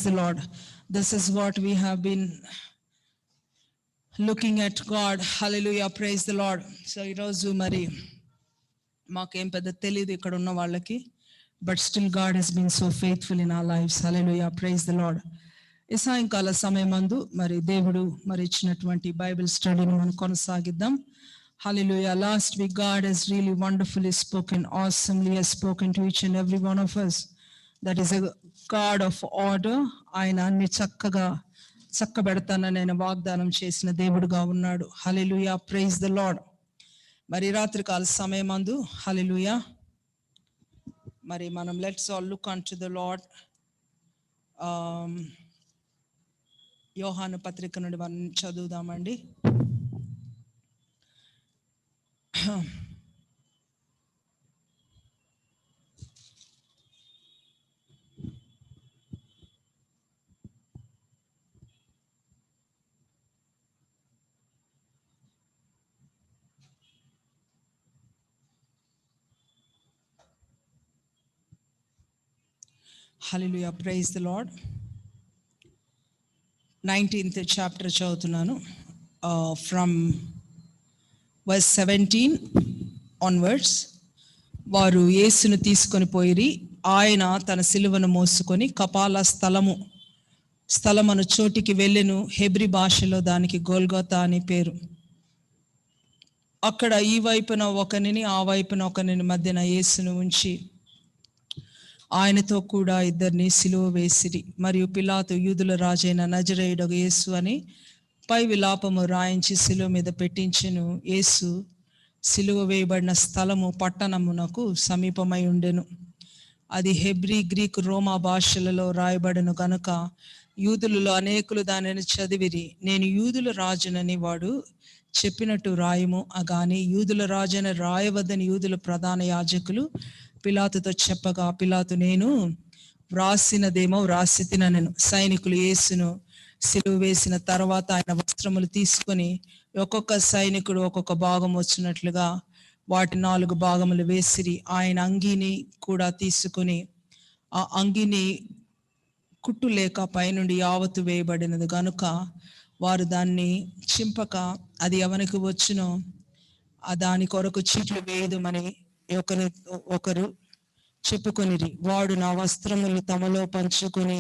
the Lord. This is what we have been looking at God. Hallelujah. Praise the Lord. So ఈరోజు మరి మాకేం పెద్ద తెలియదు ఇక్కడ ఉన్న వాళ్ళకి, but still God has been so faithful in our lifes. Hallelujah. Praise the Lord. ఈ సాయంకాల సమయమందు మరి దేవుడు మరి ఇచ్చినటువంటి బైబిల్ స్టడీని మనం కొనసాగిద్దాం. Hallelujah. Last week God has really wonderfully spoken, awesomely has spoken to each and every one of us. That is a God of order. ఆయన అన్ని చక్కబెడతానని ఆయన వాగ్దానం చేసిన దేవుడుగా ఉన్నాడు. హల్లెలూయా. Praise the Lord. మరి రాత్రికాల సమయమందు హల్లెలూయా మరి మనం let's all look unto the Lord. యోహాను పత్రిక నుండి మనం చదువుదామండి. Hallelujah, praise the Lord. 19th chapter చదువుతున్నాను, from verse 17 onwards. వారు యేసును తీసుకొని పోయిరి. ఆయన తన సిలువను మోసుకొని కపాల స్థలమను చోటికి వెళ్ళెను. హెబ్రీ భాషలో దానికి గోల్గోతా అని పేరు. అక్కడ ఈ వైపున ఒకనిని ఆ వైపున ఒకనిని మధ్యన యేసును ఉంచి ఆయనతో కూడా ఇద్దరిని సిలువ వేసిరి. మరియు పిలాతు యూదుల రాజైన నజరేయుడగు యేసు అని పై విలాపము రాయించి సిలువ మీద పెట్టించెను. యేసు సిలువ వేయబడిన స్థలము పట్టణమునకు సమీపమై ఉండెను. అది హెబ్రీ, గ్రీకు, రోమా భాషలలో రాయబడెను గనుక యూదులలో అనేకులు దానిని చదివిరి. నేను యూదుల రాజునని వాడు చెప్పినట్టు రాయము అగాని యూదుల రాజుని రాయవద్దని యూదుల ప్రధాన యాజకులు పిలాతుతో చెప్పగా, పిలాతు నేను వ్రాసినదేమో వ్రాసి తిననెను. సైనికులు యేసును సిలువ వేసిన తర్వాత ఆయన వస్త్రములు తీసుకొని ఒక్కొక్క సైనికుడు ఒక్కొక్క భాగం వచ్చినట్లుగా వాటి 4 భాగములు వేసిరి. ఆయన అంగీని కూడా తీసుకుని ఆ అంగీని కుట్టు లేక పైనుండి యావత్తు వేయబడినది గనుక వారు దాన్ని చింపక అది ఎవరికి వచ్చునో ఆ దాని కొరకు చీట్లు వేయదుమని ఒకరు చెప్పుకొనిరి. వాడు నా వస్త్రములు తమలో పంచుకొని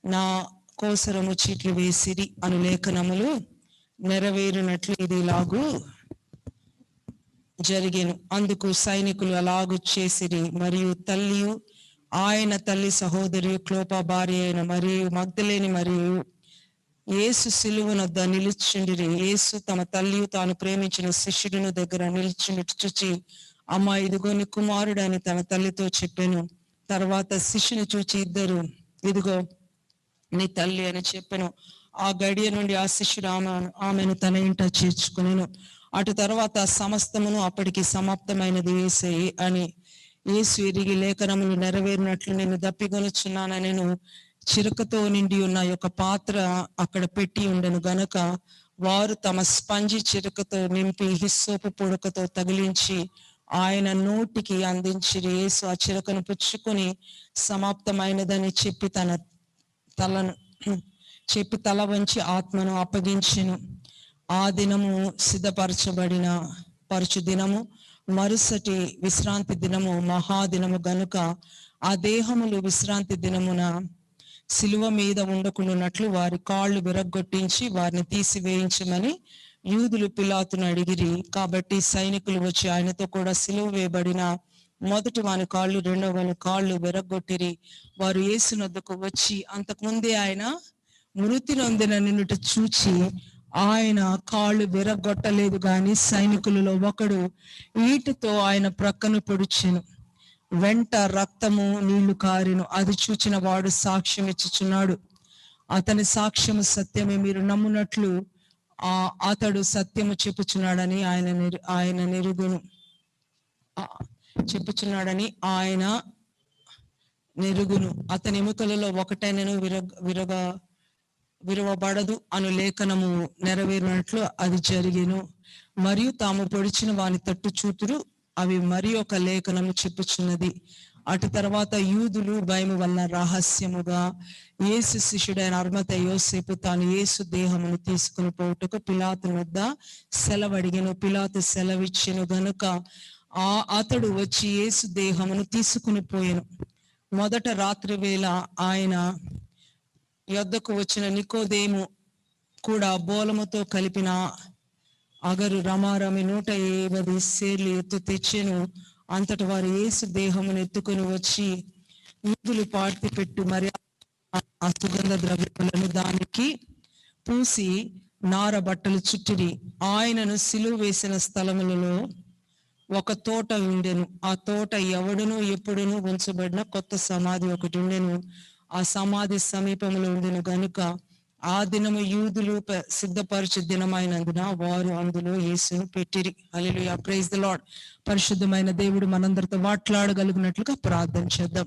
నా కోసరము చీట్లు వేసిరి అను లేఖనములు నెరవేరినట్లు ఇది ఇలాగూ జరిగెను. అందుకు సైనికులు అలాగు చేసిరి. మరియు తల్లియు ఆయన తల్లి సహోదరి క్లోపా భార్య అయిన మరియు మగ్దలేని మరియు యేసు సిలువనొద్ద నిలుచుండిరి. యేసు తమ తల్లియు తాను ప్రేమించిన శిష్యుడిని దగ్గర నిలుచుండి చూచి, అమ్మ ఇదిగో నీ కుమారుడు అని తన తల్లితో చెప్పాను. తర్వాత శిష్యుని చూచి ఇద్దరు ఇదిగో నీ తల్లి అని చెప్పాను. ఆ గడియ నుండి ఆ శిష్యుడు ఆమెను తన ఇంట చేర్చుకునేను. అటు తర్వాత సమస్తమును అప్పటికి సమాప్తమైనది యేసే అని యేసు ఎరిగి లేఖనములు నెరవేరినట్లు నేను దప్పిగొనుచున్నాను. నేను చిరకతో నిండి ఉన్న యొక్క పాత్ర అక్కడ పెట్టి ఉండెను గనక వారు తమ స్పంజి చిరకతో నింపి హిస్సోపు పుడకతో తగిలించి ఆయన నోటికి అందించిరి. యేసు ఆ చిరకను పుచ్చుకొని సమాప్తమైనదని చెప్పి తల వంచి ఆత్మను అప్పగించెను. ఆ దినము సిద్ధపరచబడిన పరచు దినము, మరుసటి విశ్రాంతి దినము మహాదినము గనుక ఆ దేహములు విశ్రాంతి దినమున సిలువ మీద ఉండకుండానట్లు వారి కాళ్ళు విరగ్గొట్టించి వారిని తీసివేయించమని యూదులు పిలాతును అడిగిరి. కాబట్టి సైనికులు వచ్చి ఆయనతో కూడా సిలువ వేయబడిన మొదటి వాని కాళ్ళు రెండవ వాని కాళ్ళు విరగ్గొట్టిరి. వారు యేసునొద్దకు వచ్చి అంతకుముందే ఆయన మృతి నొందిన నిన్నుట చూచి ఆయన కాళ్ళు విరగొట్టలేదు గాని సైనికులలో ఒకడు ఈటతో ఆయన ప్రక్కను పొడిచెను. వెంట రక్తము నీళ్లు కారెను. అది చూచిన వాడు సాక్ష్యం ఇచ్చుచున్నాడు. అతని సాక్ష్యము సత్యమే, మీరు నమ్మునట్లు అతడు సత్యము చెప్పుచున్నాడని ఆయన నెరుగును. అతని ఎముకలలో ఒకటైనను విరవబడదు అను లేఖనము నెరవేరినట్లు అది జరిగెను. మరియు తాము పొడిచిన వాని తట్టు చూతురు, అవి మరి ఒక లేఖనము చెప్పుచున్నది. అటు తర్వాత యూదులు భయము వలన రహస్యముగా యేసు శిష్యుడైన అర్మత యోసేపు తాను యేసు దేహమును తీసుకుని పోవుటకు పిలాతు వద్ద సెలవడిగెను. పిలాతు సెలవిచ్చెను గనుక అతడు వచ్చి యేసు దేహమును తీసుకుని పోయెను. మొదట రాత్రి వేళ ఆయన యొద్దకు వచ్చిన నికోదేము కూడా బోలముతో కలిపిన అగరు రమారమి 150 సేర్లు ఎత్తు తెచ్చెను. అంతటి వారు యేసు దేహమును ఎత్తుకొని వచ్చి యూదులు పాతి పెట్టు మరి ఆ సుగంధ ద్రవ్యములను దానికి పూసి నార బట్టలు చుట్టిరి. ఆయనను సిలువ వేసిన స్థలములలో ఒక తోట ఉండెను. ఆ తోట ఎవడును ఎప్పుడును ఉంచబడిన కొత్త సమాధి ఒకటి ఉండెను. ఆ సమాధి సమీపంలో ఉండెను గనుక ఆ దినము యూదులు సిద్ధపరచు దినమైనందున వారు అందులో యేసును పెట్టిరి. హల్లెలూయా, ప్రైజ్ ది లార్డ్. పరిశుద్ధమైన దేవుడు మనందరితో మాట్లాడగలిగినట్లుగా ప్రార్థన చేద్దాం.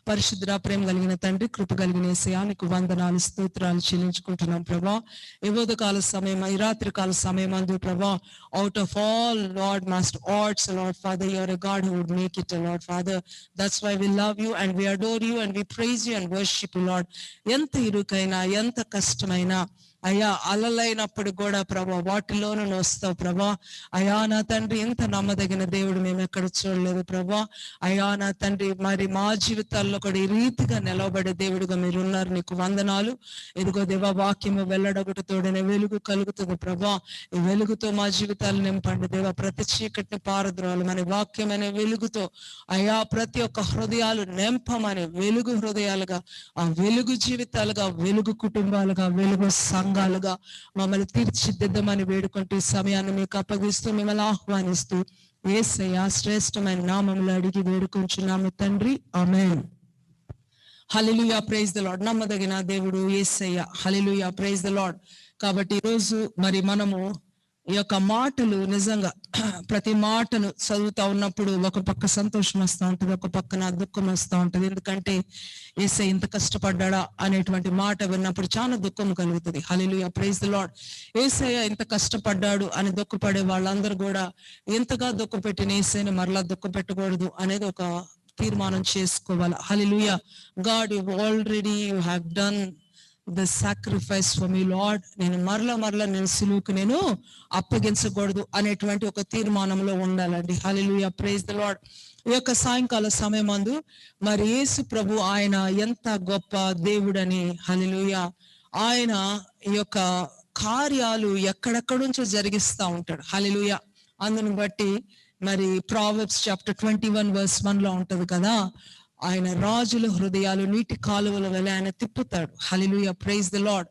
పరిశుద్ధ ప్రేమ కలిగిన తండ్రి, కృప కలిగిన యేసయ్యా, నీకు వందనాలు స్తోత్రాలు చెల్లించుకుంటున్నాం ప్రభా. ఈ ఉదయకాల సమయం, ఈ రాత్రి కాల సమయం అందు ప్రభా, out of all lord master odds, Lord Father, you are a God who would make it, Lord Father. That's why we love you and we adore you and we praise you and worship you, Lord. ఎంత ఇరుకైనా ఎంత కష్టమైనా అయ్యా, అలలైనప్పుడు కూడా ప్రభా వాటిలోనూ వస్తావు ప్రభా. అయ్యా నా తండ్రి, ఎంత నమ్మదగిన దేవుడు మేము ఎక్కడ చూడలేదు ప్రభా. అయ్యా నా తండ్రి, మరి మా జీవితాల్లో కూడా ఈ రీతిగా నిలవబడే దేవుడుగా మీరు ఉన్నారు, నీకు వందనాలు. ఇదిగో దేవా, వాక్యము వెల్లడొకటితోడనే వెలుగు కలుగుతుంది ప్రభా. ఈ వెలుగుతో మా జీవితాలు నింపండి దేవా. ప్రతి చీకటిని పారద్రోలు మన వాక్యం అనే వెలుగుతో అయ్యా, ప్రతి ఒక్క హృదయాలు నింపమని, వెలుగు హృదయాలుగా, ఆ వెలుగు జీవితాలుగా, వెలుగు కుటుంబాలుగా, వెలుగు సంఘాలుగా మమ్మల్ని తీర్చిదిద్దమని వేడుకుంటూ ఈ సమయాన్ని మీకు అప్పగిస్తూ మిమ్మల్ని ఆహ్వానిస్తూ యేసయ్య శ్రేష్టమైన నామములో అడిగి వేడుకుంటున్నాము తండ్రి, ఆమేన్. హల్లెలూయా, ప్రైజ్ ది లార్డ్. నమ్మదగిన దేవుడు యేసయ్య. హల్లెలూయా, ప్రైజ్ ది లార్డ్. కాబట్టి ఈరోజు మరి మనము ఈ యొక్క మాటలు నిజంగా ప్రతి మాటను చదువుతా ఉన్నప్పుడు ఒక పక్క సంతోషం వస్తూ ఉంటుంది, ఒక పక్కన దుఃఖం వస్తూ ఉంటుంది. ఎందుకంటే యేసయ్య ఇంత కష్టపడ్డా అనేటువంటి మాట విన్నప్పుడు చాలా దుఃఖం కలుగుతుంది. హల్లెలూయా, ప్రైజ్ ది లార్డ్. యేసయ్య ఇంత కష్టపడ్డాడు అని దుఃఖపడే వాళ్ళందరూ కూడా ఎంతగా దుఃఖపెట్టిన యేసయ్యని మరలా దుఃఖపెట్టకూడదు అనేది ఒక తీర్మానం చేసుకోవాలి. Hallelujah. God, you already you have done the sacrifice for me Lord. నేను మరలా నేను సిలువకు నేను అప్పగించకూడదు అనేటువంటి ఒక తీర్మానంలో ఉండాలండి. హల్లెలూయా, ప్రైజ్ ది లార్డ్. ఈ యొక్క సాయంకాల సమయం అందు మరి యేసు ప్రభు ఆయన ఎంత గొప్ప దేవుడని, హల్లెలూయా, ఆయన ఈ యొక్క కార్యాలు ఎక్కడెక్కడ నుంచో జరిగిస్తా ఉంటాడు. హల్లెలూయా. అందుని బట్టి మరి ప్రావెర్బ్స్ చాప్టర్ 21:1 లో ఉంటది కదా, ఆయన రాజుల హృదయాలు నీటి కాలువల వలె ఆయన తిప్పుతాడు. హల్లెలూయా, ప్రైజ్ ది లార్డ్.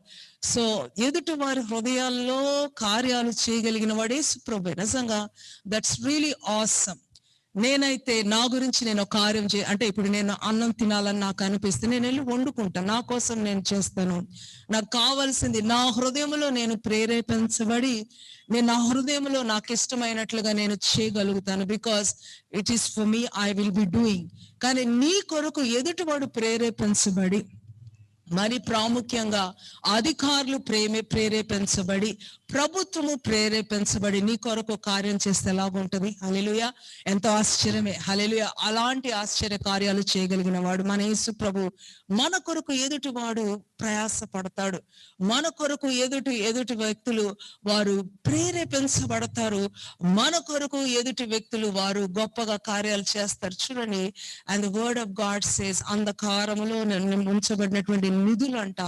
సో ఎదుటి వారి హృదయాల్లో కార్యాలు చేయగలిగిన వాడే యేసు ప్రభువే. నిజంగా దట్స్ రియలీ ఆసమ్. నేనైతే నా గురించి నేను ఒక కార్యం అంటే ఇప్పుడు నేను అన్నం తినాలని నాకు అనిపిస్తే నేను వెళ్ళి వండుకుంటాను, నా కోసం నేను చేస్తాను. నాకు కావాల్సింది నా హృదయంలో నేను ప్రేరేపించబడి నేను నా హృదయంలో నాకు ఇష్టమైనట్లుగా నేను చేయగలుగుతాను. Because it is for me, I will be doing. కానీ నీ కొరకు ఎదుటివాడు ప్రేరేపించబడి, మరి ప్రాముఖ్యంగా అధికారులు ప్రేరేపించబడి, ప్రభుత్వము ప్రేరేపించబడి నీ కొరకు కార్యం చేస్తే ఎలాగుంటది? హల్లెలూయా, ఎంతో ఆశ్చర్యమే. హల్లెలూయా. అలాంటి ఆశ్చర్య కార్యాలు చేయగలిగిన వాడు మన యేసు ప్రభు. మన కొరకు ఎదుటి వాడు ప్రయాస పడతాడు, మన కొరకు ఎదుటి వ్యక్తులు వారు ప్రేరేపించబడతారు, మన కొరకు ఎదుటి వ్యక్తులు వారు గొప్పగా కార్యాలు చేస్తారు. చూడండి, and the word of God says, అంధకారములో ఉంచబడినటువంటి నిధులు అంట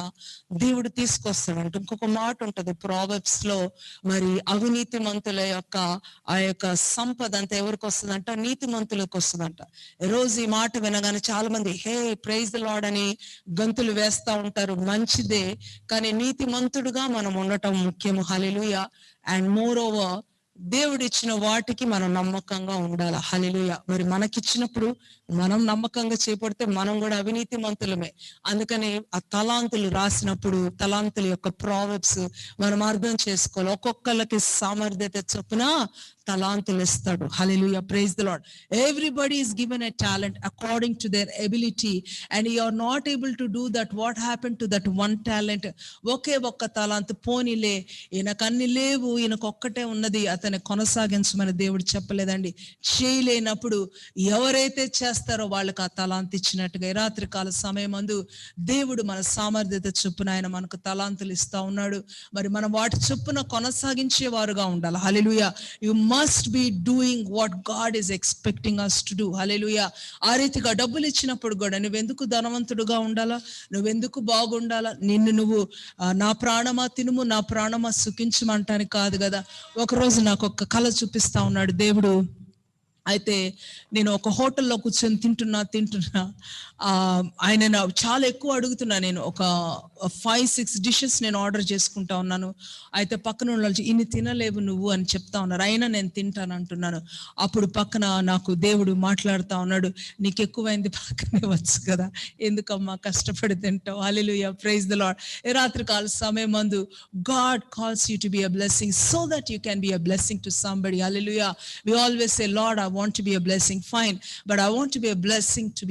దేవుడు తీసుకొస్తాడంట. ఇంకొక మాట ఉంటది ప్రావెర్బ్స్ లో, మరి అవినీతి మంతుల యొక్క ఆ యొక్క సంపద అంతా ఎవరికి వస్తుందంట? నీతి మంతులకు వస్తుందంట. రోజు ఈ మాట వినగానే చాలా మంది హే ప్రైజ్ ది లార్డ్ అని గంతులు వేస్తా ఉంటారు, మంచిదే. కానీ నీతి మంతుడుగా మనం ఉండటం ముఖ్యము. హల్లెలూయా. అండ్ మోర్ ఓవర్, దేవుడిచ్చిన వాటికి మనం నమ్మకంగా ఉండాలి. హల్లెలూయా. మరి మనకిచ్చినప్పుడు మనం నమ్మకంగా చేపడితే మనం కూడా అవినీతి మంతులమే. అందుకని ఆ తలాంతులు రాసినప్పుడు తలాంతుల యొక్క ప్రావెర్బ్స్ మనం అర్థం చేసుకోవాలి. ఒక్కొక్కళ్ళకి సామర్థ్యత చొప్పున తలాంతులు ఇస్తాడు. Hallelujah, praise the Lord. Everybody is given a talent according to their ability and you are not able to do that. What happen to that one talent? ఒకే ఒక్క తలాంతు, పోనీలే ఈయనకు అన్ని లేవు, ఈయనకు ఒక్కటే ఉన్నది, అతన్ని కొనసాగించమని దేవుడు చెప్పలేదండి. చేయలేనప్పుడు ఎవరైతే చేస్తారో వాళ్ళకి ఆ తలాంతు ఇచ్చినట్టుగా ఈ రాత్రి కాల సమయం అందు దేవుడు మన సామర్థ్యత చొప్పున ఆయన మనకు తలాంతులు ఇస్తా ఉన్నాడు. మరి మనం వాటి చొప్పున కొనసాగించేవారుగా ఉండాలి. Hallelujah. You must be doing what God is expecting us to do. Hallelujah. ఆ రీతిగా డబ్బులు ఇచ్చినప్పుడు కూడా నువ్వెందుకు ధనవంతుడుగా ఉండాలా, నువ్వెందుకు బాగుండాలా, నిన్ను నువ్వు నా ప్రాణమా తినుము, నా ప్రాణమా సుఖించమంటానికి కాదు కదా. ఒకరోజు నాకు ఒక కళ చూపిస్తా ఉన్నాడు దేవుడు. అయితే నేను ఒక హోటల్లో కూర్చొని తింటున్నా ఆయన చాలా ఎక్కువ అడుగుతున్నా. నేను ఒక 5-6 డిషెస్ నేను ఆర్డర్ చేసుకుంటా ఉన్నాను. అయితే పక్కన వాళ్ళు ఇన్ని తినలేవు నువ్వు అని చెప్తా ఉన్నారు, అయినా నేను తింటాను అంటున్నాను. అప్పుడు పక్కన నాకు దేవుడు మాట్లాడుతా ఉన్నాడు, నీకు ఎక్కువైంది పక్కనే వచ్చు కదా, ఎందుకమ్మా కష్టపడి తింటావు. హల్లెలూయా, ప్రైజ్ ది లార్డ్. ఈ రాత్రి కాల సమయం మందు God calls you to be a blessing so that you can be a blessing to somebody. Hallelujah. We always say, Lord, I want to be a blessing. Fine, but I want to be a blessing to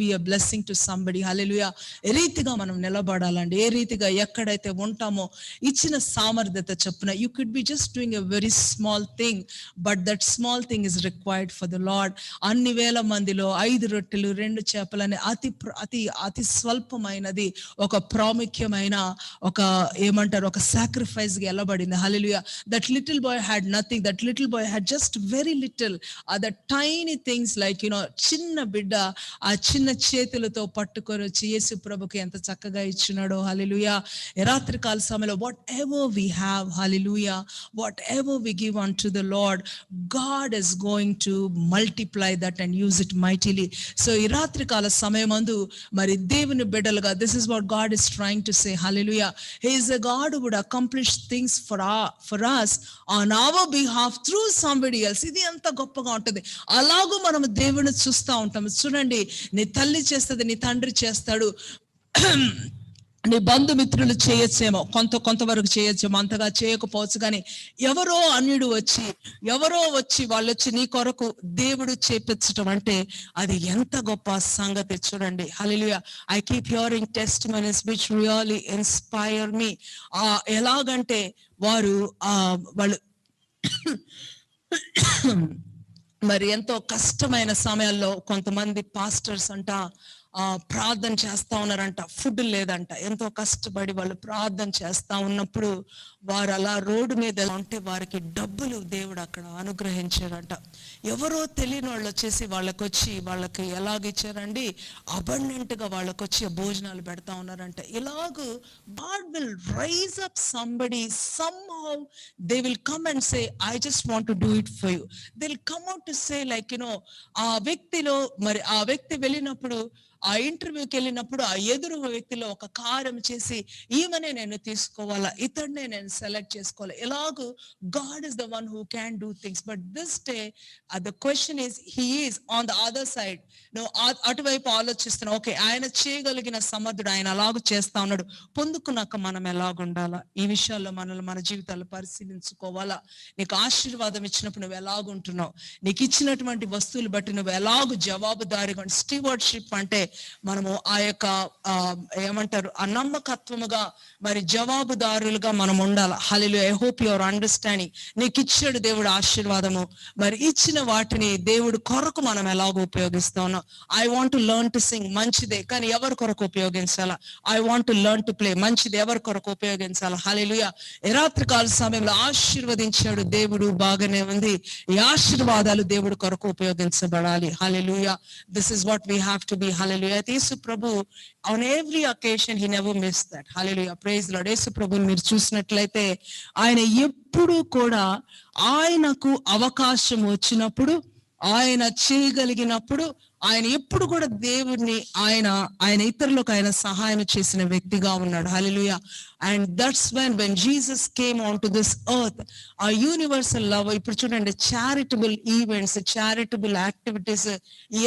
be a blessing to somebody. Hallelujah. ఏ రీతిగా మనం నిలబడాలండి, ఏ రీతిగా ఎక్కడైతే ఉంటామో ఇచ్చిన సామర్థ్యత చొప్పున. You could be just doing a very small thing, but that small thing is required for the Lord. అన్ని వేల మందిలో 5 రొట్టెలు 2 చేపలని అతి స్వల్పమైనది ఒక ప్రాముఖ్యమైన ఒక ఏమంటారు ఒక సాక్రిఫైస్ గా వెళ్ళబడింది. Hallelujah. That little boy had nothing, that little boy had just very little. The tiny things like చిన్న బిడ్డ ఆ చిన్న చేతులతో పట్టుకొని వచ్చి యేసు ప్రభుకి ఎంత చక్కగా ఇచ్చినాడో. హల్లెలూయా. రాత్రి కాల సమయంలో whatever we have, hallelujah, whatever we give unto the Lord, God is going to multiply that and use it mightily. So ఈ రాత్రి కాల సమయమందు మరి దేవుని బిడ్డలుగా this is what God is trying to say. Hallelujah. He is a God who would accomplish things for us on our behalf through somebody else. ఇది ఎంత గొప్పగా ఉంటుంది. అలాగూ మనం దేవుని చూస్తూ ఉంటాం. చూడండి, నీ తల్లి చేస్తుంది, నీ తండ్రి చేస్తాడు, నీ బంధుమిత్రులు చేయొచ్చేమో, కొంతవరకు చేయొచ్చేమో, అంతగా చేయకపోవచ్చు. కానీ ఎవరో అన్యుడు వచ్చి వాళ్ళు వచ్చి నీ కొరకు దేవుడు చేపించటం అంటే అది ఎంత గొప్ప సంగతి చూడండి. Hallelujah. I keep hearing testimonies which really inspire me. ఎలాగంటే వాళ్ళు మరి ఎంతో కష్టమైన సమయాల్లో కొంతమంది పాస్టర్స్ అంట ప్రార్థన చేస్తా ఉన్నారంట, ఫుడ్ లేదంట, ఎంతో కష్టపడి వాళ్ళు ప్రార్థన చేస్తా ఉన్నప్పుడు వారు అలా రోడ్డు మీద ఉంటే వారికి డబ్బులు దేవుడు అక్కడ అనుగ్రహించారంట. ఎవరో తెలియని వాళ్ళు వచ్చేసి వాళ్ళకి ఎలాగిచ్చారండి, అబండెంట్ గా వాళ్ళకి వచ్చి భోజనాలు పెడతా ఉన్నారంట. ఇలాగూ God will rise up somebody, somehow they will come and say, I just want to do it for you. They'll come out to say like ఆ వ్యక్తిలో మరి ఆ వ్యక్తి వెళ్ళినప్పుడు, ఆ ఇంటర్వ్యూకి వెళ్ళినప్పుడు ఆ ఎదురు వ్యక్తిలో ఒక కార్యం చేసి ఈమెనే నేను తీసుకోవాలా, ఇతడినే నేను సెలెక్ట్ చేసుకోవాలి. ఎలాగూ God is the one who can do things. But this day the question is, he is on the other side. అటువైపు ఆలోచిస్తున్నా, ఓకే ఆయన చేయగలిగిన సమర్థుడు, ఆయన అలాగూ చేస్తా ఉన్నాడు. పొందుకున్నాక మనం ఎలాగుండాలా, ఈ విషయాల్లో మన జీవితాలు పరిశీలించుకోవాలా. నీకు ఆశీర్వాదం ఇచ్చినప్పుడు నువ్వు ఎలాగుంటున్నావు, నీకు ఇచ్చినటువంటి వస్తువులు బట్టి నువ్వు ఎలాగూ జవాబుదారీగా. స్టీవర్డ్షిప్ అంటే మనము ఆ యొక్క ఏమంటారు ఆ నమ్మకత్వముగా మరి జవాబుదారులుగా మనం ఉండాలి. Hallelujah. I hope you are understanding. నీకు ఇచ్చాడు దేవుడు ఆశీర్వాదము, మరి ఇచ్చిన వాటిని దేవుడు కొరకు మనం ఎలాగో ఉపయోగిస్తా ఉన్నాం. I want to learn to sing, మంచిదే, కానీ ఎవరి కొరకు ఉపయోగించాలా. I want to learn to play, మంచిది, ఎవరి కొరకు ఉపయోగించాలా. హల్లెలూయా. రాత్రి కాల సమయంలో ఆశీర్వదించాడు దేవుడు, బాగానే ఉంది. ఈ ఆశీర్వాదాలు దేవుడు కొరకు ఉపయోగించబడాలి. Hallelujah. This is what we have to be. Hallelujah. యేసు ప్రభు on every occasion he never missed that. Hallelujah. Praise the Lord. యేసు ప్రభుని మీరు చూసినట్లయితే ఆయన ఎప్పుడు కూడా ఆయనకు అవకాశం వచ్చినప్పుడు, ఆయన చేయగలిగినప్పుడు ఆయన ఎప్పుడు కూడా దేవుడిని ఆయన ఇతరులకు ఆయన సహాయం చేసిన వ్యక్తిగా ఉన్నాడు. Hallelujah. And that's when Jesus came onto this earth, ఆ యూనివర్సల్ లవ్. ఇప్పుడు చూడండి, చారిటబుల్ ఈవెంట్స్, చారిటబుల్ యాక్టివిటీస్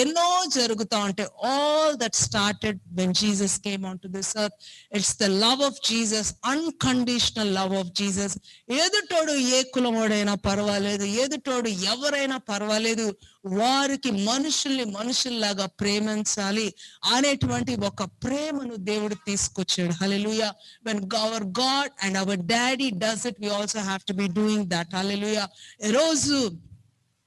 ఎన్నో జరుగుతా ఉంటాయి. All that started when Jesus came onto this earth. It's the love of Jesus, unconditional love of Jesus. ఎదుటోడు ఏ కులమోడైనా పర్వాలేదు, ఎదుటోడు ఎవరైనా పర్వాలేదు, వారికి మనుషుల్లాగా ప్రేమించాలి అనేటువంటి ఒక ప్రేమను దేవుడు తీసుకొచ్చాడు. హల్లెలూయా. When our God and our daddy does it, we also have to be doing that. హల్లెలూయా. ఈ రోజు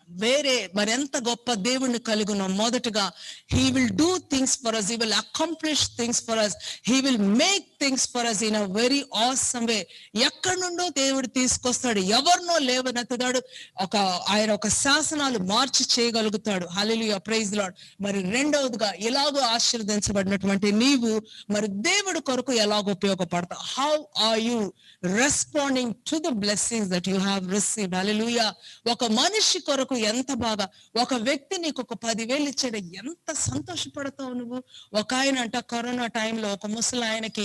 వేరే మరెంత గొప్ప దేవుణ్ణి కలిగి ఉన్నాం. మొదటగా he will do things for us, he will accomplish things for us, he will make things for us in a very awesome way. ఎక్కడి నుండో దేవుడు తీసుకొస్తాడు, ఎవరినో లేవనెత్తుతాడు, ఆయన ఒక శాసనాలు మార్చి చేయగలుగుతాడు. Hallelujah, praise the Lord. మరి రెండవదిగా, ఎలాగో ఆశీర్వదించబడినటువంటి నీవు మరి దేవుడి కొరకు ఎలాగో ఉపయోగపడతావు. How are you responding to the blessings that you have received. Hallelujah. ఒక మనిషి కొరకు ఎంత బాగా, ఒక వ్యక్తి నీకు ఒక 10,000 ఇచ్చాడు, ఎంత సంతోషపడతావు నువ్వు. ఒక ఆయన అంట కరోనా టైంలో ఒక ముసలి ఆయనకి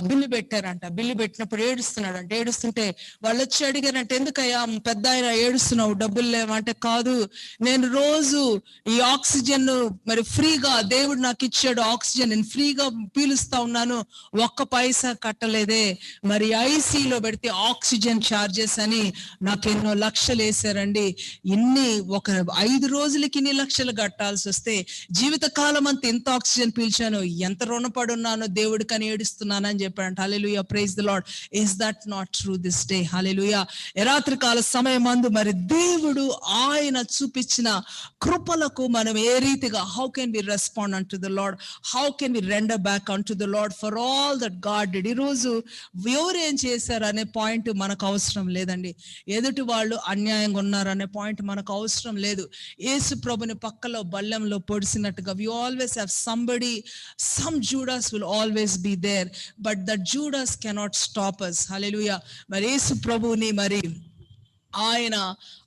బిల్లు పెట్టారంట. బిల్లు పెట్టినప్పుడు ఏడుస్తున్నాడంట. ఏడుస్తుంటే వాళ్ళు వచ్చి అడిగారంటే, ఎందుకయ్యా పెద్ద ఆయన ఏడుస్తున్నావు, డబ్బులు లేవంటే, కాదు నేను రోజు ఈ ఆక్సిజన్ మరి ఫ్రీగా దేవుడు నాకు ఇచ్చాడు, ఆక్సిజన్ నేను ఫ్రీగా పీలుస్తా ఉన్నాను, ఒక్క పైసా కట్టలేదే, మరి ఐసీలో పెడితే ఆక్సిజన్ ఛార్జెస్ అని నాకు ఎన్నో లక్షలు వేసారండి, ఇన్ని ఒక 5 రోజులకి ఇన్ని లక్షలు కట్టాల్సి వస్తే జీవిత కాలం అంతా ఎంత ఆక్సిజన్ పీల్చాను, ఎంత రుణపడి ఉన్నానో దేవుడికి అని ఏడుస్తున్నానని చెప్పాడంట. Hallelujah, praise the Lord. Is that not true this day? Hallelujah. రాత్రి కాల సమయం అందు మరి దేవుడు ఆయన చూపించిన కృపలకు మనం ఏ రీతిగా, how can we respond unto the Lord, how can we render back unto the Lord for all that God did. ఈ రోజు ఎవరు ఏం చేశారు అనే పాయింట్ మనకు అవసరం లేదండి. ఎదుటి వాళ్ళు అన్యాయంగా ఉన్నారు అనే పాయింట్ మనకు అవసరం లేదు. యేసు ప్రభుని పక్కలో బల్లెంలో పొడిసినట్టుగా we always have somebody, some Judas will always be there, but that Judas cannot stop us. Hallelujah. మరి యేసు ప్రభుని మరి ఆయన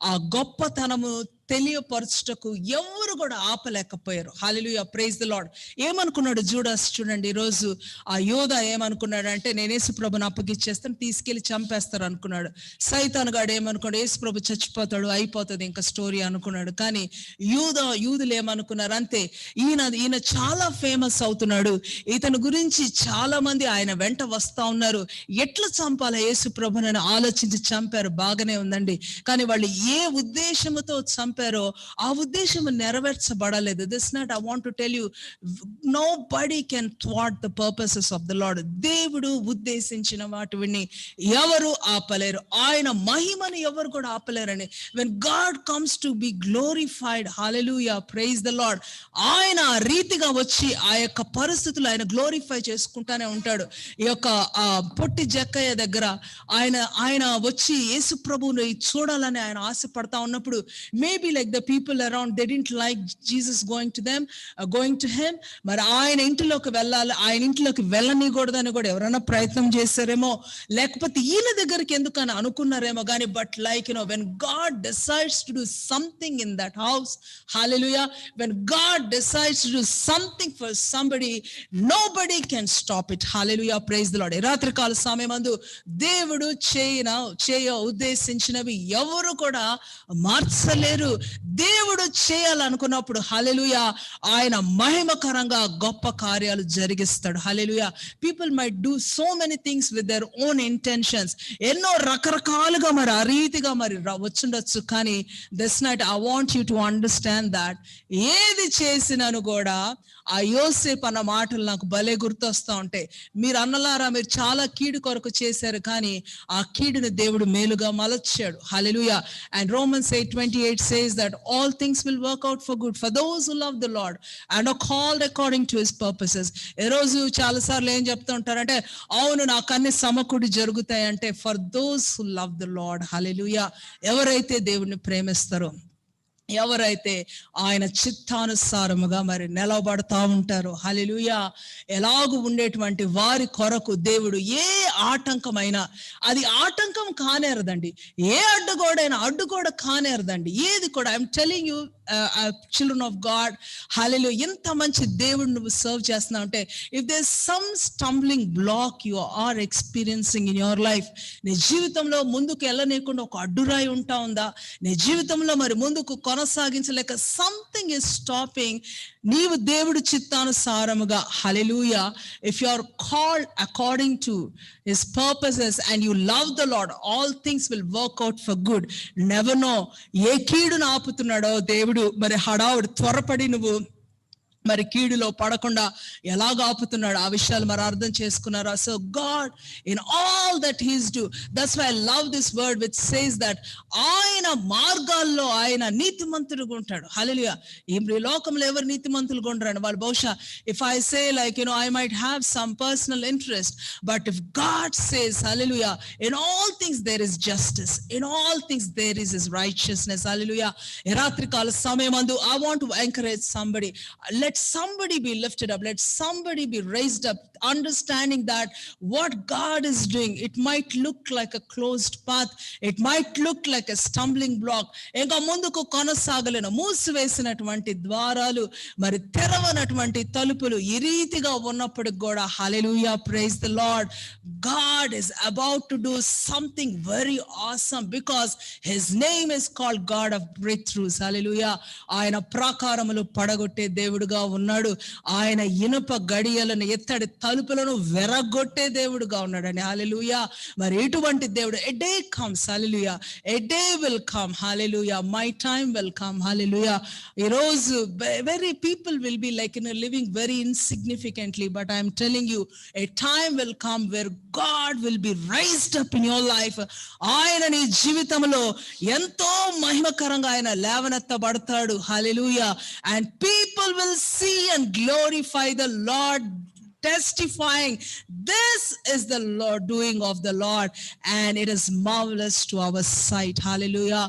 ఆ గొప్పతనము తెలియపరచుటకు ఎవరు కూడా ఆపలేకపోయారు. హల్లెలూయా, ప్రైజ్ ది లార్డ్. ఏమనుకున్నాడు జూడాస్? చూడండి, ఈరోజు ఆ యోధా ఏమనుకున్నాడు అంటే, నేను యేసు ప్రభుని అప్పగిచ్చేస్తాను, తీసుకెళ్లి చంపేస్తారు అనుకున్నాడు. సైతాన్ గాడు ఏమనుకున్నాడు, యేసు ప్రభు చచ్చిపోతాడు, అయిపోతుంది ఇంకా స్టోరీ అనుకున్నాడు. కానీ యూదులు ఏమనుకున్నారు, అంతే ఈయన చాలా ఫేమస్ అవుతున్నాడు, ఇతని గురించి చాలా మంది ఆయన వెంట వస్తా ఉన్నారు, ఎట్లా చంపాలా యేసు ప్రభుని ఆలోచించి చంపారు. బాగానే ఉందండి, కానీ వాళ్ళు ఏ ఉద్దేశంతో చంపారో ఆ ఉద్దేశం నెరవేర్చబడలేదు. This night I want to tell you, nobody can థ్వాట్ the purposes of the Lord. దేవుడు ఉద్దేశించిన వాటిని ఎవరు ఆపలేరు, ఆయన మహిమను ఎవరు కూడా ఆపలేరని. when God comes to be glorified, hallelujah, praise the Lord, ఆయన రీతిగా వచ్చి ఆ యొక్క పరిస్థితులు ఆయన గ్లోరిఫై చేసుకుంటానే ఉంటాడు. ఈ యొక్క పొట్టి జక్కయ్య దగ్గర ఆయన వచ్చి యేసు ప్రభువుని చూడాలని ఆయన ఆశపడతా ఉన్నప్పుడు, maybe like the people around, they didn't like Jesus going to him. మరి ఆయన ఇంటిలోకి వెళ్ళాలి, ఆయన ఇంటిలోకి వెళ్ళనీకూడదని కూడా ఎవరైనా ప్రయత్నం చేశారేమో, లేకపోతే ఈయన దగ్గరికి ఎందుకని అనుకున్నారేమో. కానీ but like when God decides to do something in that house, hallelujah, when God decides to do something for somebody, nobody can stop it. Hallelujah, praise the Lord. రాత్రి కాల సమయమందు దేవుడు చేయ ఉద్దేశించినవి ఎవరు కూడా మార్చలేరు. దేవుడు చేయాలనుకున్నప్పుడు హల్లెలూయా ఆయన మహిమకరంగా గొప్ప కార్యాలు జరిగిస్తాడు. Hallelujah. People might do so many things with their own intentions. ఎన్నో రకరకాలుగా మరి ఆ రీతిగా మరి వచ్చుండొచ్చు. కానీ this night I want you to understand that ఏది చేసినాను కూడా ఆ యోసేపు అన్న మాటలు నాకు భలే గుర్తొస్తా ఉంటాయి. మీరు అన్నలారా, మీరు చాలా కీడు కొరకు చేశారు, కానీ ఆ కీడుని దేవుడు మేలుగా మలచాడు. హల్లెలూయా. And Romans 8:28 says that all things will work out for good for those who love the Lord and are called according to his purposes. ఈ రోజు చాలా సార్లు ఏం చెప్తూ ఉంటారంటే, అవును నాకు అన్ని సమకూడి జరుగుతాయి అంటే, for those who love the Lord. హల్లెలూయా. ఎవరైతే దేవుడిని ప్రేమిస్తారో, ఎవరైతే ఆయన చిత్తానుసారముగా మరి నిలబడతా ఉంటారో, హల్లెలూయా, ఎలాగూ ఉండేటువంటి వారి కొరకు దేవుడు ఏ ఆటంకమైనా అది ఆటంకం కానేరదండి, ఏ అడ్డుగోడ కానేరదండి, ఏది కూడా. I'm telling you, children of God. Hallelujah. ఎంత మంచి దేవుడు నువ్వు సర్వ్ చేస్తున్నావు అంటే, if there's some stumbling block you are experiencing in your life, నీ జీవితంలో ముందుకు వెళ్ళనీయకుండా ఒక అడ్డురాయి ఉంటా ఉందా, నీ జీవితంలో మరి ముందుకు కొనసాగించలేక something is stopping, నీవు దేవుడి చిత్తానుసారముగా, hallelujah, if you are called according to his purposes and you love the Lord, all things will work out for good. Never know ఏ కీడును ఆపుతున్నాడో దేవుడు, మరి హడావుడు త్వరపడి నువ్వు మరి కీడులో పడకుండా ఎలాగ ఆపుతున్నాడు, ఆ విషయాలు మరి అర్థం చేసుకున్నారా? So God in all that he's do, that's why I love this word which says that ఆయన మార్గాల్లో ఆయన నీతిమంతుడుగా ఉంటాడు. హల్లెలూయా. ఈ లోకంలో ఎవరు నీతిమంతులుగా ఉండరండి. వాళ్ళు బహుశా if I say like I might have some personal interest, but if God says hallelujah, in all things there is justice, in all things there is his righteousness. Hallelujah. ఈ రాత్రికాల సమయమందు I want to encourage somebody, let somebody be lifted up, let somebody be raised up, understanding that what God is doing, it might look like a closed path, it might look like a stumbling block, ఇంకా ముందుకు కొనసాగలేను, మూసివేసినటువంటి ద్వారాలు, మరి తెరవనటువంటి తలుపులు ఈ రీతిగా ఉన్నప్పటికి కూడా, hallelujah, praise the Lord, God is about to do something very awesome because his name is called God of breakthroughs. హల్లెలూయా. ఆయన ప్రాకారములు పడగొట్టే దేవుడుగా ఉన్నాడు. ఆయన ఇనుప గడియలను, ఎత్తడి తలుపులను వెరగొట్టే దేవుడుగా ఉన్నాడని. హల్లెలూయా. మరి ఇటువంటి దేవుడు, a day comes, hallelujah, a day will come, hallelujah, my time will come, hallelujah. ఈ రోజు very people will be like living very insignificantly, but I am telling you, a time will come where God will be raised up in your life. ఆయన నీ జీవితంలో ఎంతో మహిమకరంగా ఆయన లేవనెత్తబడతాడు. హల్లెలూయా. And people will see and glorify the Lord, testifying, this is the Lord doing of the Lord, and it is marvelous to our sight. Hallelujah.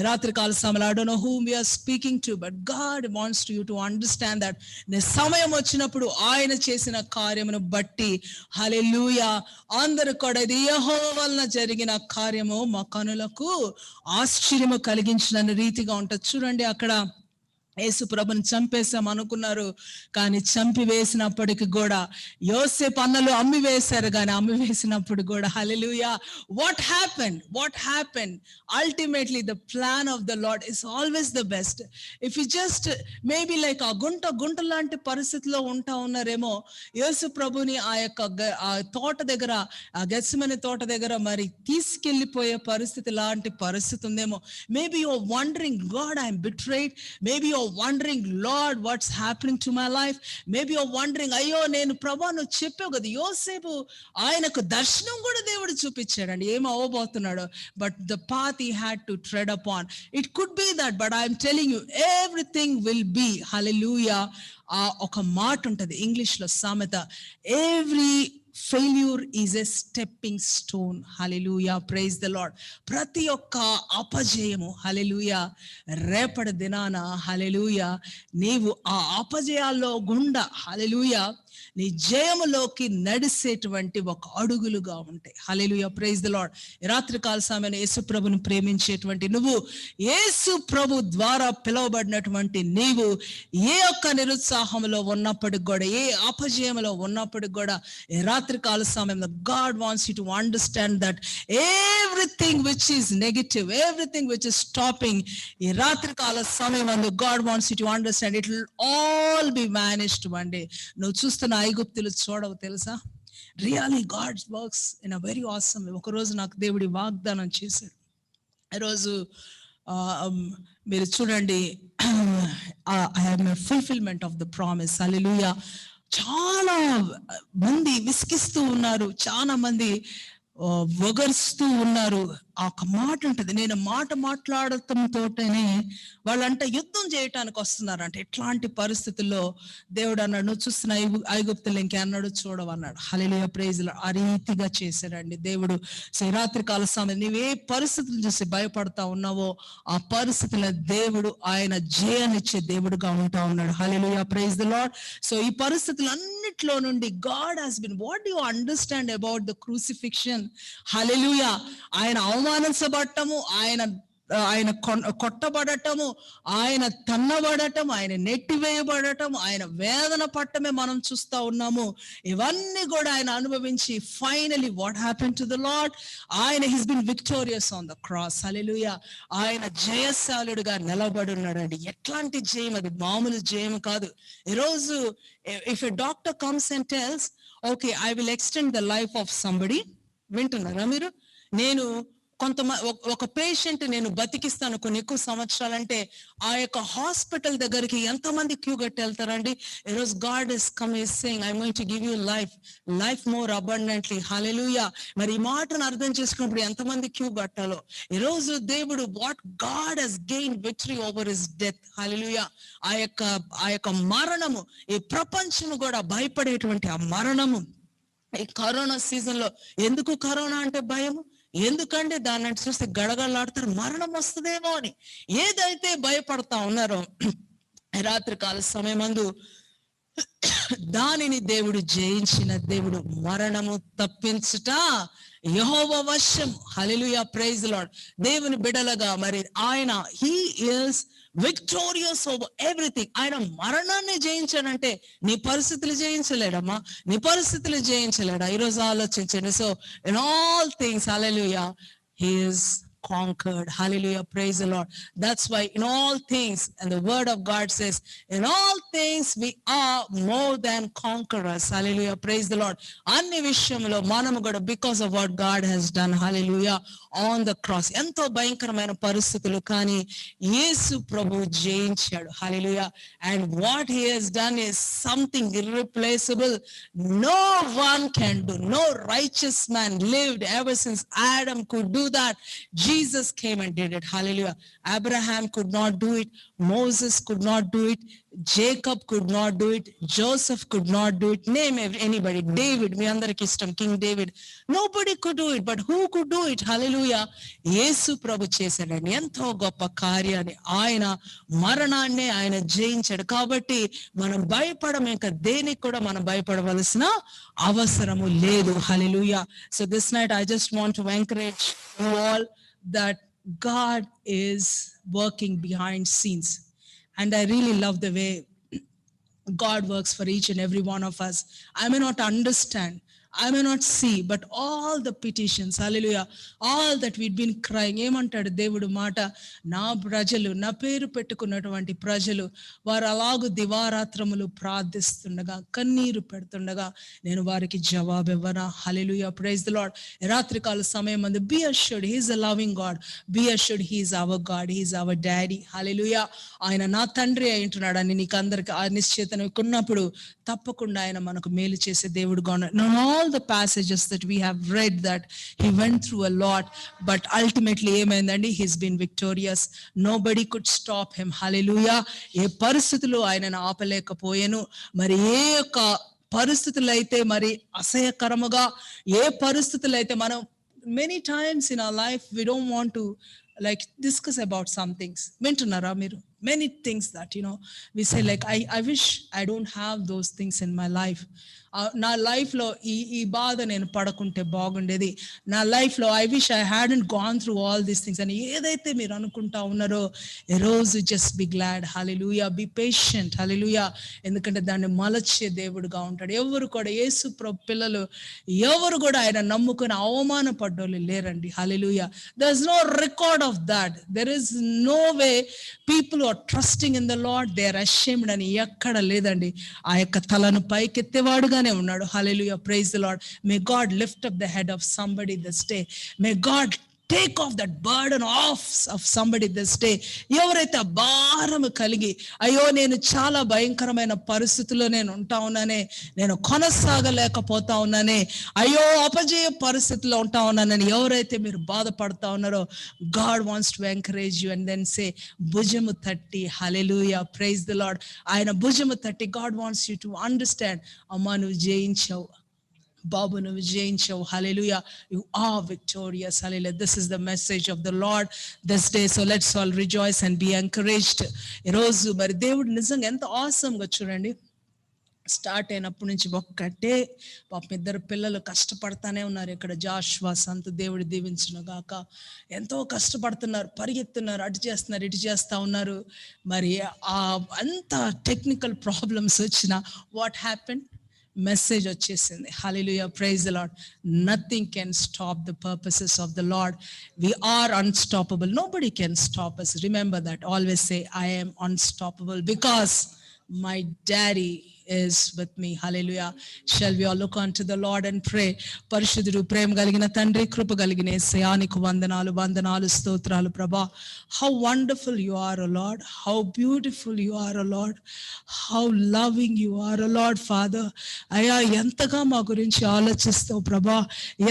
రాత్రికాల సమయంలో I don't know whom we are speaking to, but God wants you to understand that నీ సమయం వచ్చినప్పుడు ఆయన చేసిన కార్యమును బట్టి, హల్లెలూయా, అందరూ కూడా ఇది యెహోవా వలన జరిగిన కార్యము మా కనులకు ఆశ్చర్యము కలిగించిన రీతిగా ఉంటుంది. చూడండి, అక్కడ యేసు ప్రభుని చంపేసాం అనుకున్నారు, కానీ చంపి వేసినప్పటికి కూడా, యోసేపు అన్నలు అమ్మి వేశారు కానీ అమ్మి వేసినప్పుడు కూడా, హల్లెలూయా, what happened ultimately the plan of the Lord is always the best. If you just maybe like ఆ గుంట లాంటి పరిస్థితిలో ఉంటా ఉన్నారేమో, యేసు ప్రభుని ఆ యొక్క ఆ తోట దగ్గర, ఆ గెత్సెమనే తోట దగ్గర మరి తీసుకెళ్లిపోయే పరిస్థితి లాంటి పరిస్థితి ఉందేమో. Maybe you are wondering, God, I am betrayed. Maybe you are wondering, Lord, what's happening to my life? Maybe you're wondering, అయ్యో నేను ప్రభా నువ్వు చెప్పావు కదా, యోసేపు ఆయనకు దర్శనం కూడా దేవుడు చూపించాడండి, ఏం అవ్వబోతున్నాడో, but the path he had to tread upon, it could be that, but I'm telling you, everything will be, hallelujah. ఒక మాట ఉంటది ఇంగ్లీష్ లో సామెత, every failure is a stepping stone. Hallelujah, praise the Lord. ప్రతి ఒక్క అపజయము, హల్లెలూయా, రేపటి దినాన, హల్లెలూయా, నీవు ఆ అపజయాల్లో గుండా, హల్లెలూయా, నీ జయములోకి నడిసేటువంటి ఒక అడుగులుగా ఉంటాయి. హల్లెలూయా, ప్రైజ్ ది లార్డ్. రాత్రికాల సమయంలో యేసు ప్రభుని ప్రేమించేటువంటి నువ్వు, యేసు ప్రభు ద్వారా పిలువబడినటువంటి నీవు, ఏ ఒక్క నిరుత్సాహంలో ఉన్నప్పటికి కూడా, ఏ అపజయంలో ఉన్నప్పటికి కూడా, ఈ రాత్రికాల సమయంలో God wants you to understand that everything which is negative, everything which is stopping, ఈ రాత్రికాల సమయంలో God wants you to understand it will all be vanished one day. నువ్వు చూస్తున్న ఐగుప్తులు చూడవు తెలుసా, really God works in a very awesome. ఒకరోజు నాకు దేవుడి వాగ్దానం చేశాడు. ఈరోజు మీరు చూడండి, I have my fulfilment of the promise. Hallelujah. చాలా మంది విసిగిస్తూ ఉన్నారు, చాలా మంది వగరుస్తూ ఉన్నారు. ఆ ఒక మాట ఉంటది, నేను మాట్లాడటంతోటనే వాళ్ళంటే యుద్ధం చేయటానికి వస్తున్నారంట. ఎట్లాంటి పరిస్థితుల్లో దేవుడు అన్నాడు, నువ్వు చూస్తున్న ఐగుప్తులు ఇంకెన్నాడు చూడవన్నాడు. హల్లెలూయా, ప్రైజ్ ది లార్డ్. ఆ రీతిగా చేశాడండి దేవుడు. సో రాత్రి కాల సమయం నువ్వే పరిస్థితులు చూసి భయపడతా ఉన్నావో, ఆ పరిస్థితుల దేవుడు ఆయన జయాన్నిచ్చే దేవుడుగా ఉంటా ఉన్నాడు. Hallelujah, praise the lord. So ఈ పరిస్థితులన్నిట్లో నుండి God has been, what do you understand about the crucifixion? హల్లెలూయా. ఆయన అవమానించబడటము, ఆయన ఆయన కొట్టబడటము, ఆయన తన్నబడటం, ఆయన నెట్టివేయబడటం, ఆయన వేదన పట్టమే మనం చూస్తా ఉన్నాము. ఇవన్నీ కూడా ఆయన అనుభవించి finally what happen to the Lord, ఆయన his been victorious on the cross. Hallelujah. ఆయన జయశాలుడిగా నిలబడి ఉన్నాడండి. ఎట్లాంటి జయం అది, మామూలు జయం కాదు. ఈరోజు if a doctor comes and tells okay I will extend the life of somebody, వింటున్నారా మీరు? నేను ఒక పేషెంట్ నేను బతికిస్తాను కొన్ని ఎక్కువ సంవత్సరాలంటే ఆ యొక్క హాస్పిటల్ దగ్గరికి ఎంతమంది క్యూ కట్టి వెళ్తారండి? ఈరోజు God is come is saying I am going to give you life more abundantly. Hallelujah. మరి ఈ మాటను అర్థం చేసుకున్నప్పుడు ఎంతమంది క్యూ కట్టాలో. ఈరోజు దేవుడు what God has gain victory over his death. Hallelujah. ఆ యొక్క మరణము, ఈ ప్రపంచము కూడా భయపడేటువంటి ఆ మరణము ఈ కరోనా సీజన్ లో. ఎందుకు కరోనా అంటే భయము? ఎందుకంటే దాన్ని చూస్తే గడగడలాడుతారు, మరణం వస్తుందేమో అని. ఏదైతే భయపడతా ఉన్నారో రాత్రి కాల సమయమందు దానిని దేవుడు జయించిన దేవుడు. మరణము తప్పించుట యెహోవా వశం. హల్లెలూయా, ప్రైజ్ లార్డ్. దేవుని బిడలగా మరి ఆయన he is victorious over everything. ఆయన మరణాన్ని జయించాడంటే నీ పరిస్థితులు జయించలేడమ్మా, నీ పరిస్థితులు జయించలేడా? ఈరోజు ఆలోచించండి. So in all things hallelujah he is conquered. Hallelujah, praise the Lord. That's why in all things, and the word of God says, in all things we are more than conquerors. Hallelujah, praise the Lord. Anni vishayamlo manamu kuda because of what God has done, hallelujah, on the cross. Ento bhayankaramaina paristhitulu kani Yesu Prabhu jayinchadu. Hallelujah. And what he has done is something irreplaceable. No one can do. No righteous man lived ever since Adam could do that. Jesus came and did it. Hallelujah. Abraham could not do it. Moses could not do it. Jacob could not do it. Joseph could not do it. Name anybody. David, మీ అందరికి ఇష్టం, king David. Nobody could do it. But who could do it? Hallelujah. యేసు ప్రభు చేశాడండి ఎంతో గొప్ప కార్యాన్ని. ఆయన మరణాన్ని ఆయన జయించాడు. కాబట్టి మనం భయపడము, ఇంకా దేనికి కూడా మనం భయపడవలసిన అవసరము లేదు. Hallelujah. So this night I just want to encourage you all that God is working behind scenes. And I really love the way God works for each and every one of us. I may not understand, I may not see, but all the petitions, hallelujah, all that we'd been crying. ఏమంటాడు దేవుడు మాట, నా ప్రజలు, నా పేరు పెట్టుకున్నటువంటి ప్రజలు, వారు అలాగూ దివారాత్రములు ప్రార్థిస్తుండగా, కన్నీరు పెడుతుండగా నేను వారికి జవాబు ఇవ్వనా? Hallelujah, praise the Lord. రాత్రికాల సమయం అందు be assured he is a loving God, be assured he is our God, he is our daddy. Hallelujah. ఆయన నా తండ్రి అయి ఉంటున్నాడు అని నీకు అందరికి ఆ నిశ్చయితను ఉన్నప్పుడు తప్పకుండా ఆయన మనకు మేలు చేసే దేవుడుగా ఉన్నాడు. All the passages that we have read that he went through a lot, but ultimately ఏమైందండి? he's been victorious. Nobody could stop him. Hallelujah. ఏ పరిస్థితుల్లో ఆయనను ఆపలేకపోయాను. మరి ఏ యొక్క పరిస్థితులు అయితే మరి అసహ్యకరముగా, ఏ పరిస్థితులు అయితే మనం many times in our life we don't want to like discuss about some things. వింటున్నారా మీరు? Many things that we say like I wish I don't have those things in my life. నా లైఫ్లో ఈ బాధ నేను పడకుంటే బాగుండేది. నా లైఫ్లో I wish I hadn't gone through all these things అని ఏదైతే మీరు అనుకుంటా ఉన్నారో ఈరోజు just be glad. Hallelujah. Be patient. Hallelujah. ఎందుకంటే దాన్ని మలచే దేవుడుగా ఉంటాడు. ఎవరు కూడా యేసు పిల్లలు ఎవరు కూడా ఆయన నమ్ముకుని అవమానపడ్డోళ్ళు లేరండి. Hallelujah. There is no record of that. There is no way people are trusting in the Lord they are ashamed అని ఎక్కడ లేదండి. ఆ యొక్క తలను పైకెత్తేవాడుగా ఉన్నాడు. Hallelujah, praise the Lord. May God lift up the head of somebody this day. May God take off that burden of somebody this day. ఎవరైతే భారము కలిగి అయ్యో నేను చాలా భయంకరమైన పరిస్థితుల్లో నేను ఉంటా ఉన్నానే, నేను కొనసాగలేకపోతా ఉన్నానే, అయ్యో అపజయ పరిస్థితుల్లో ఉంటా ఉన్నానని ఎవరైతే మీరు బాధపడతా ఉన్నారో God wants to encourage you and then say భుజము తట్టి హల్లెలూయా, ప్రైజ్ ది లార్డ్. ఆయన భుజము తట్టి God wants you to understand, అమ్మా నువ్వు జయించావు, బాబు నువ్వు జయించావు. Hallelujah, you are victorious. Hallelujah. This is the message of the Lord this day. So let's all rejoice and be encouraged. ఈరోజు మరి దేవుడు నిజంగా ఎంత ఆసమ్ గా చూడండి, స్టార్ట్ అయినప్పటి నుంచి ఒక్కటే పాపం ఇద్దరు పిల్లలు కష్టపడతానే ఉన్నారు. ఇక్కడ జాషువా సంతు, దేవుడి దీవించును గాక. ఎంతో కష్టపడుతున్నారు, పరిగెత్తున్నారు, అటు చేస్తున్నారు, ఇటు చేస్తూ ఉన్నారు. మరి అంత టెక్నికల్ ప్రాబ్లమ్స్ వచ్చిన వాట్ హ్యాపెన్, మెసేజ్ వచ్చేసింది. Hallelujah, praise the Lord. Nothing can stop the purposes of the Lord. We are unstoppable. Nobody can stop us. Remember that. Always say I am unstoppable because my daddy is with me. Hallelujah. Shall we all look unto the Lord and pray? పరిశుద్ధుడు, ప్రేమ కలిగిన తండ్రి, కృప కలిగిన యేసయ్యా, నీకు వందనాలు, వందనాలు, స్తోత్రాలు ప్రభా. How wonderful you are, O Lord. How beautiful you are, O Lord. How loving you are, O Lord Father. అయ్యా, ఎంతగా మా గురించి ఆలోచిస్తావు ప్రభా,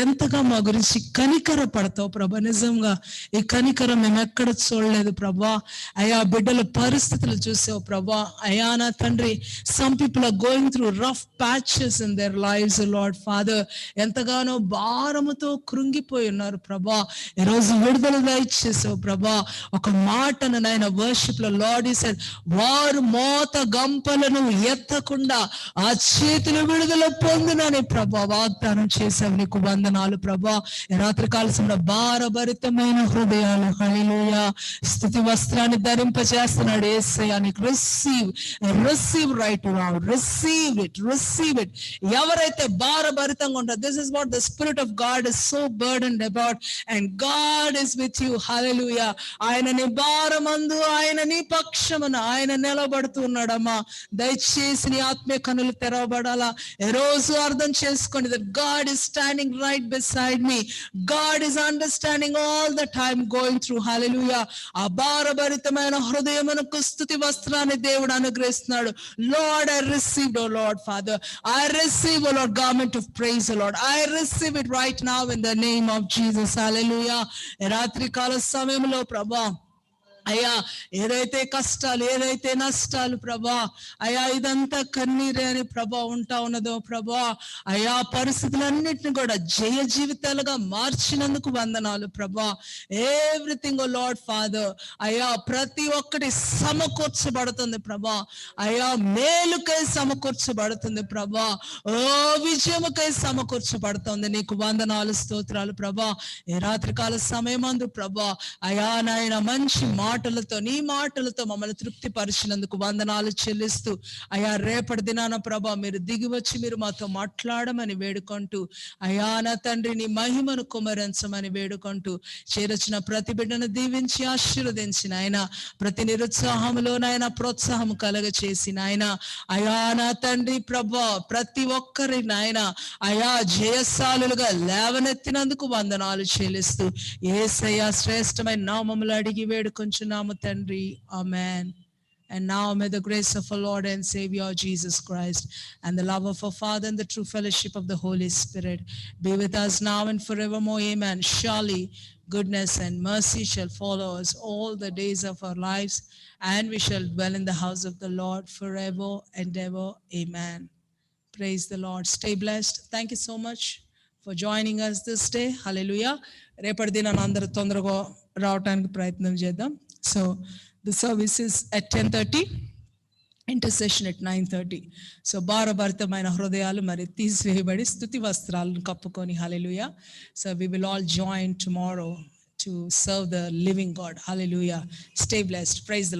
ఎంతగా మా గురించి కనికర పడతావు ప్రభా. నిజంగా ఈ కనికరం మేము ఎక్కడ చూడలేదు ప్రభా. అయ్యా, బిడ్డల పరిస్థితులు చూసావు ప్రభా. అయ్యా నా తండ్రి, some people are going through rough patches in their lives, Lord Father. ఎంతగానో భారముతో కృంగిపోయి ఉన్నారు ప్రభా. ఈరోజు విడుదల దయచేసావు ప్రభా. ఒక మాటను నాయన వర్షిప్ లో లార్డ్ హి సెడ్, వారు మోత గంపలను ఎత్తకుండా ఆ చేతులు విడుదల పొందునని ప్రభా వాగ్దానం చేసావు. నీకు వందనాలు ప్రభా. ఈ రాత్రి కాల్సిన భారభరితమైన హృదయాలు, హల్లెలూయా, స్తుతి వస్త్రాన్ని ధరింపజేస్తున్నాడు యేసయ్యా. నీకు receive right now, receive it. ఎవరైతే భారభరితంగా ఉంటారో, this is what the spirit of God is so burdened about, and God is with you. Hallelujah. ఆయన నీ భారమందు, ఆయన నీ పక్షమున ఆయన నిలబడుతున్నాడమ్మా. దయచేసి నీ ఆత్మీయ కనులు తెరవబడాలా. ఈ రోజు అర్థం చేసుకోండి, that God is standing right beside me. God is understanding all the time going through. Hallelujah. ఆ భారభరితమైన హృదయమునకు స్తుతి వస్త్రాన్ని దేవుడు అనుగ్రహిస్తున్నాడు. Lord, I received, oh Lord Father. I receive, oh Lord, garment of praise, oh Lord. I receive it right now in the name of Jesus. Hallelujah. రాత్రి కాల సమయంలో ప్రభా, అయ్యా, ఏదైతే కష్టాలు, ఏదైతే నష్టాలు ప్రభా, అయ్యా ఇదంతా కన్నీరే అని ప్రభా ఉంటా ఉన్నదో ప్రభా, అయ్యా పరిస్థితులన్నిటిని కూడా జయ జీవితాలుగా మార్చినందుకు వందనాలు ప్రభా. ఎవ్రీథింగ్ ఓ లార్డ్ ఫాదర్, అయ్యా ప్రతి ఒక్కటి సమకూర్చబడుతుంది ప్రభా. అయ్యా మేలుకై సమకూర్చబడుతుంది ప్రభా. ఓ విజయముకై సమకూర్చబడుతుంది. నీకు వందనాలు, స్తోత్రాలు ప్రభా. ఈ రాత్రికాల సమయమందు ప్రభా, అయ్యా నాయన మంచి మాటలతో, నీ మాటలతో మమ్మల్ని తృప్తి పరిచినందుకు వందనాలు చెల్లిస్తూ, అయ్యా రేపటి దినాన ప్రభా మీరు దిగి వచ్చి మీరు మాతో మాట్లాడమని వేడుకుంటూ, అయ్యా నా తండ్రి నీ మహిమను కుమరించమని వేడుకుంటూ, చేరొచ్చిన ప్రతి బిడ్డను దీవించి ఆశీర్వదించిన ఆయన, ప్రతి నిరుత్సాహంలోనైనా ప్రోత్సాహం కలగ చేసిన ఆయన, అయ్యా నా తండ్రి ప్రభా ప్రతి ఒక్కరి నాయన అయా జయశాలులుగా లేవనెత్తినందుకు వందనాలు చెల్లిస్తూ, యేసయ్య శ్రేష్టమైన నామములు అడిగి వేడుకొంచున్నాము తండ్రి. ఆమేన్. And now may the grace of our Lord and Savior Jesus Christ and the love of our Father and the true fellowship of the Holy Spirit be with us now and forevermore. Amen. Surely goodness and mercy shall follow us all the days of our lives, and we shall dwell in the house of the Lord forever and ever. Amen. Praise the Lord. Stay blessed. Thank you so much for joining us this day. Hallelujah. రేపటి దినాన అందరూ తొందరగా రావడానికి ప్రయత్నం చేద్దాం. So the service is at 10:30, intercession at 9:30. So భారభరితమైన హృదయాలు మరి తీసివేయబడి స్తుతి వస్త్రాలను కప్పుకొని, హల్లెలూయా. So we will all join tomorrow to serve the living God. Hallelujah. Stay blessed. Praise the Lord.